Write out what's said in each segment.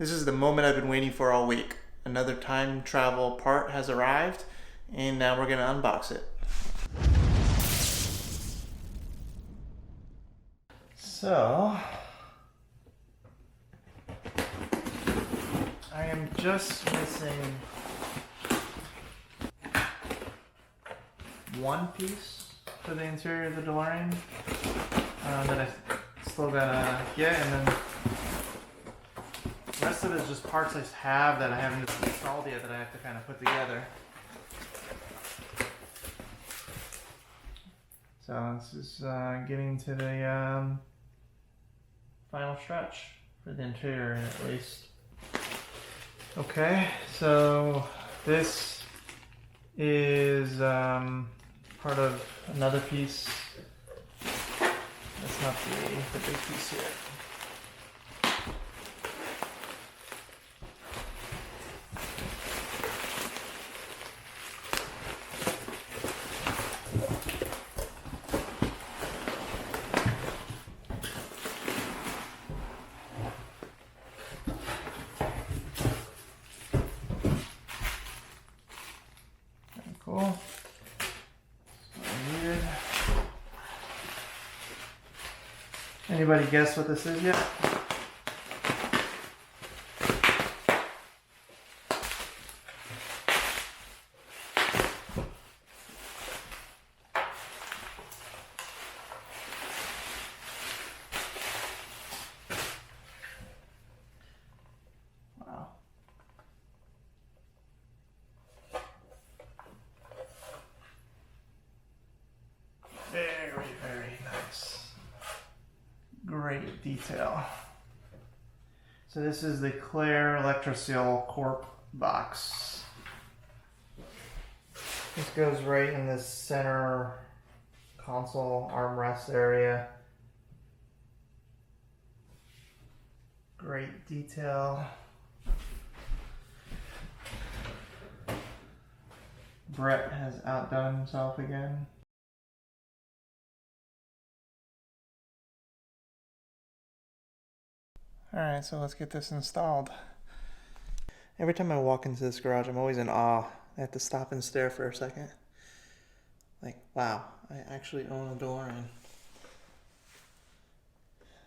This is the moment I've been waiting for all week. Another time travel part has arrived, and now we're gonna unbox it. So, I am just missing one piece for the interior of the DeLorean that I still gotta get, and then the rest of it is just parts I have that I haven't installed yet that I have to kind of put together. So this is getting to the final stretch for the interior at least. Okay, so this is part of another piece. That's not the big piece here. Cool. So weird. Anybody guess what this is yet? Wow. Very, very nice. Great detail. So this is the Claire Electroseal Corp box. This goes right in this center console armrest area. Great detail. Brett has outdone himself again. Alright, so let's get this installed. Every time I walk into this garage, I'm always in awe. I have to stop and stare for a second. Like, wow, I actually own a DeLorean.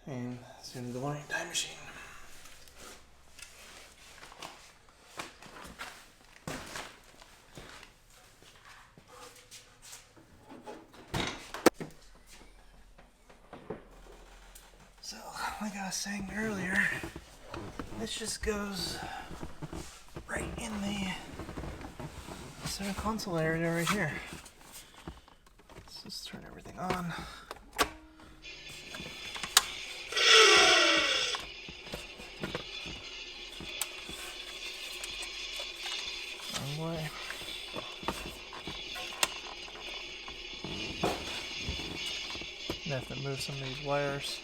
And it's in the DeLorean time machine. So, like I was saying earlier, this just goes right in the center console area right here. Let's just turn everything on. Wrong way. I have to move some of these wires.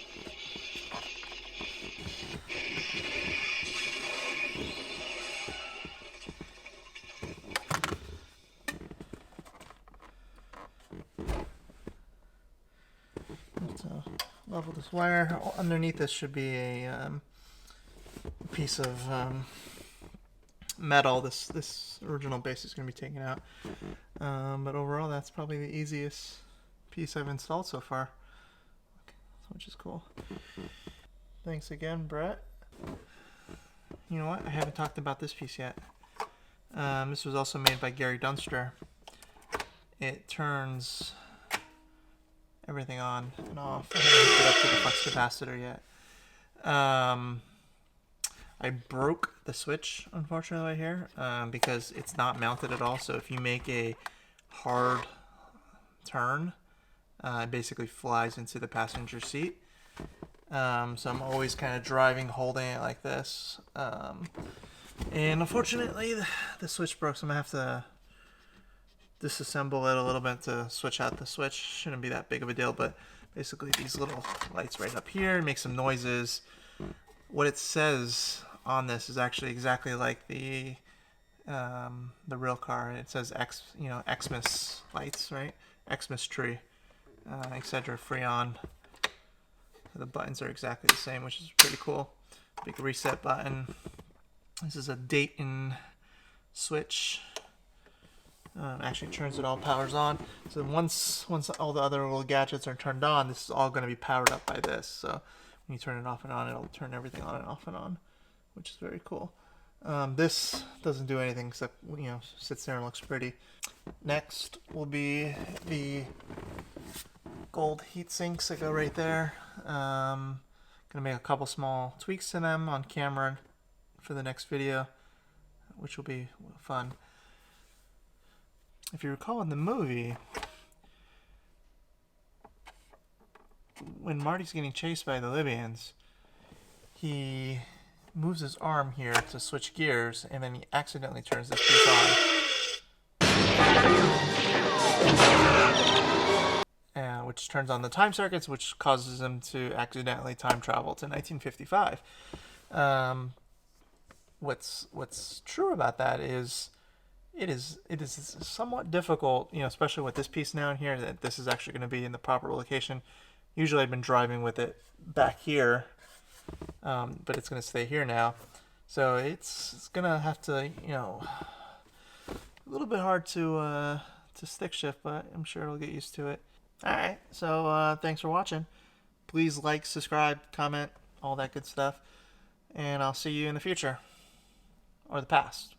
Level this wire. Underneath this should be a piece of metal. This original base is going to be taken out. But overall, that's probably the easiest piece I've installed so far, which is cool. Thanks again, Brett. You know what? I haven't talked about this piece yet. This was also made by Gary Dunster. It turns everything on and off. I haven't hooked it up to the flux capacitor yet. I broke the switch, unfortunately, right here, because it's not mounted at all. So if you make a hard turn, it basically flies into the passenger seat. So I'm always kind of driving, holding it like this. And unfortunately, the switch broke, so I'm going to have to disassemble it a little bit to switch out the switch. Shouldn't be that big of a deal, but basically these little lights right up here make some noises. What it says on this is actually exactly like the real car. It says Xmas lights, right? Xmas tree, etc. Freon. The buttons are exactly the same, which is pretty cool. Big reset button, This is a date and switch. Actually turns it all, powers on. So once all the other little gadgets are turned on, this is all going to be powered up by this. So when you turn it off and on, it'll turn everything on and off and on, which is very cool. This doesn't do anything except, sits there and looks pretty. Next will be the gold heat sinks that go right there. Gonna make a couple small tweaks to them on camera for the next video, which will be fun. If you recall in the movie, when Marty's getting chased by the Libyans, he moves his arm here to switch gears, and then he accidentally turns this piece on, which turns on the time circuits, which causes him to accidentally time travel to 1955. What's true about that is it is somewhat difficult, especially with this piece down here, that this is actually going to be in the proper location. Usually I've been driving with it back here, but it's going to stay here now. So it's going to have to, a little bit hard to stick shift, but I'm sure it'll get used to it. Alright, so thanks for watching. Please like, subscribe, comment, all that good stuff. And I'll see you in the future. Or the past.